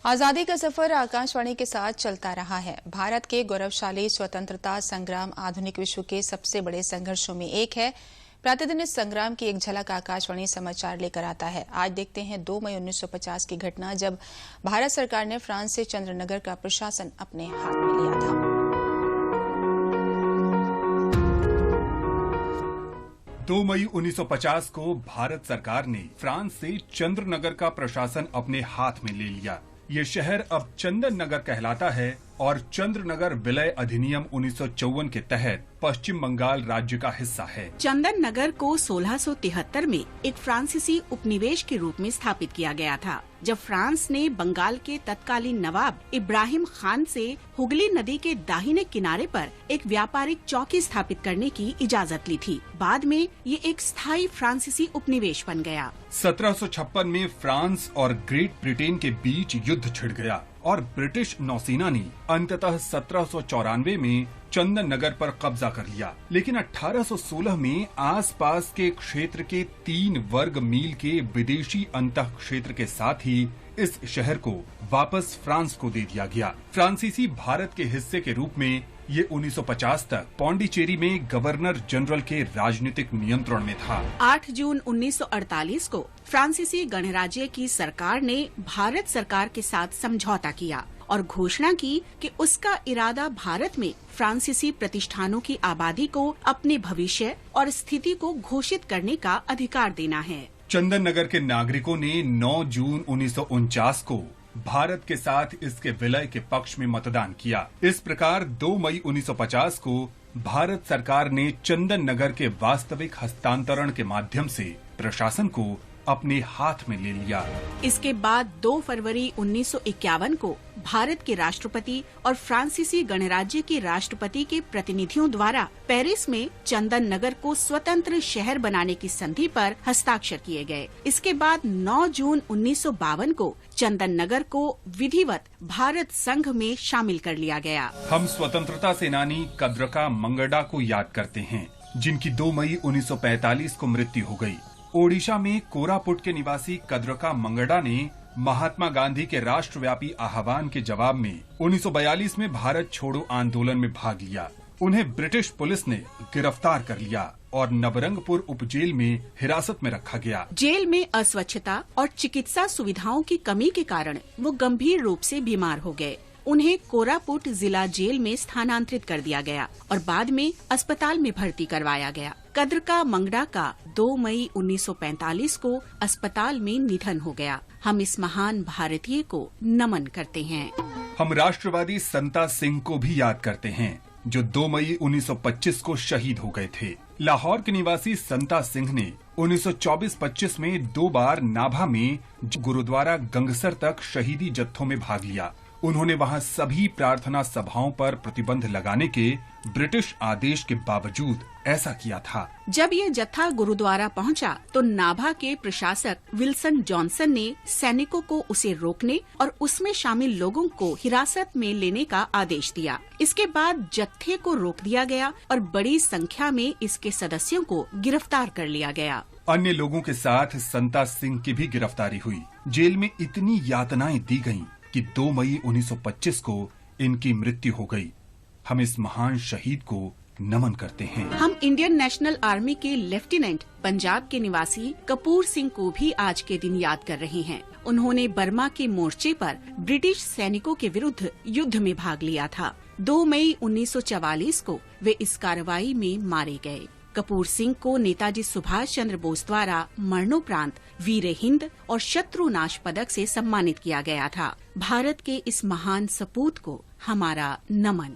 आजादी का सफर आकाशवाणी के साथ चलता रहा है। भारत के गौरवशाली स्वतंत्रता संग्राम आधुनिक विश्व के सबसे बड़े संघर्षों में एक है। प्रतिदिन इस संग्राम की एक झलक आकाशवाणी समाचार लेकर आता है। आज देखते हैं 2 मई 1950 की घटना, जब भारत सरकार ने फ्रांस से चंद्रनगर का प्रशासन अपने हाथ में लिया था। 2 मई 1950 को भारत सरकार ने फ्रांस से चंद्रनगर का प्रशासन अपने हाथ में ले लिया। ये शहर अब चंदन नगर कहलाता है और चंद्रनगर विलय अधिनियम 1954 के तहत पश्चिम बंगाल राज्य का हिस्सा है। चंदन नगर को 1673 में एक फ्रांसीसी उपनिवेश के रूप में स्थापित किया गया था, जब फ्रांस ने बंगाल के तत्कालीन नवाब इब्राहिम खान से हुगली नदी के दाहिने किनारे पर एक व्यापारिक चौकी स्थापित करने की इजाजत ली थी। बाद में ये एक स्थायी फ्रांसीसी उपनिवेश बन गया। 1756 में फ्रांस और ग्रेट ब्रिटेन के बीच युद्ध छिड़ गया और ब्रिटिश नौसेना ने अंततः 1794 में चंदन नगर पर कब्जा कर लिया। लेकिन 1816 में आसपास के क्षेत्र के 3 वर्ग मील के विदेशी अंतः क्षेत्र के साथ ही इस शहर को वापस फ्रांस को दे दिया गया। फ्रांसीसी भारत के हिस्से के रूप में ये 1950 तक पौंडीचेरी में गवर्नर जनरल के राजनीतिक नियंत्रण में था। 8 जून 1948 को फ्रांसीसी गणराज्य की सरकार ने भारत सरकार के साथ समझौता किया और घोषणा की कि उसका इरादा भारत में फ्रांसीसी प्रतिष्ठानों की आबादी को अपने भविष्य और स्थिति को घोषित करने का अधिकार देना है। चंदन नगर के नागरिकों ने 9 जून 1949 को भारत के साथ इसके विलय के पक्ष में मतदान किया। इस प्रकार 2 मई 1950 को भारत सरकार ने चंदन नगर के वास्तविक हस्तांतरण के माध्यम से प्रशासन को अपने हाथ में ले लिया। इसके बाद 2 फरवरी 1951 को भारत के राष्ट्रपति और फ्रांसीसी गणराज्य के राष्ट्रपति के प्रतिनिधियों द्वारा पेरिस में चंदन नगर को स्वतंत्र शहर बनाने की संधि पर हस्ताक्षर किए गए। इसके बाद 9 जून 1952 को चंदन नगर को विधिवत भारत संघ में शामिल कर लिया गया। हम स्वतंत्रता सेनानी कद्रका मंगडा को याद करते हैं, जिनकी 2 मई 1945 को मृत्यु हो गई। ओडिशा में कोरापुट के निवासी कद्रका मंगडा ने महात्मा गांधी के राष्ट्रव्यापी आह्वान के जवाब में 1942 में भारत छोड़ो आंदोलन में भाग लिया। उन्हें ब्रिटिश पुलिस ने गिरफ्तार कर लिया और नवरंगपुर उपजेल में हिरासत में रखा गया। जेल में अस्वच्छता और चिकित्सा सुविधाओं की कमी के कारण वो गंभीर रूप से बीमार हो गए। उन्हें कोरापुट जिला जेल में स्थानांतरित कर दिया गया और बाद में अस्पताल में भर्ती करवाया गया। कद्रका मंगडा का 2 मई 1945 को अस्पताल में निधन हो गया। हम इस महान भारतीय को नमन करते हैं। हम राष्ट्रवादी संता सिंह को भी याद करते हैं, जो 2 मई 1925 को शहीद हो गए थे। लाहौर के निवासी संता सिंह ने 1924-25 में 2 बार नाभा में गुरुद्वारा गंगसर तक शहीदी जत्थों में भाग लिया। उन्होंने वहां सभी प्रार्थना सभाओं पर प्रतिबंध लगाने के ब्रिटिश आदेश के बावजूद ऐसा किया था। जब ये जत्था गुरुद्वारा पहुंचा, तो नाभा के प्रशासक विल्सन जॉनसन ने सैनिकों को उसे रोकने और उसमें शामिल लोगों को हिरासत में लेने का आदेश दिया। इसके बाद जत्थे को रोक दिया गया और बड़ी संख्या में इसके सदस्यों को गिरफ्तार कर लिया गया। अन्य लोगों के साथ संता सिंह की भी गिरफ्तारी हुई। जेल में इतनी यातनाएं दी गयीं कि 2 मई 1925 को इनकी मृत्यु हो गई। हम इस महान शहीद को नमन करते हैं। हम इंडियन नेशनल आर्मी के लेफ्टिनेंट पंजाब के निवासी कपूर सिंह को भी आज के दिन याद कर रहे हैं। उन्होंने बर्मा के मोर्चे पर ब्रिटिश सैनिकों के विरुद्ध युद्ध में भाग लिया था। 2 मई 1944 को वे इस कार्रवाई में मारे गए। कपूर सिंह को नेताजी सुभाष चंद्र बोस द्वारा मरणोपरांत वीर हिंद और शत्रुनाश पदक से सम्मानित किया गया था। भारत के इस महान सपूत को हमारा नमन।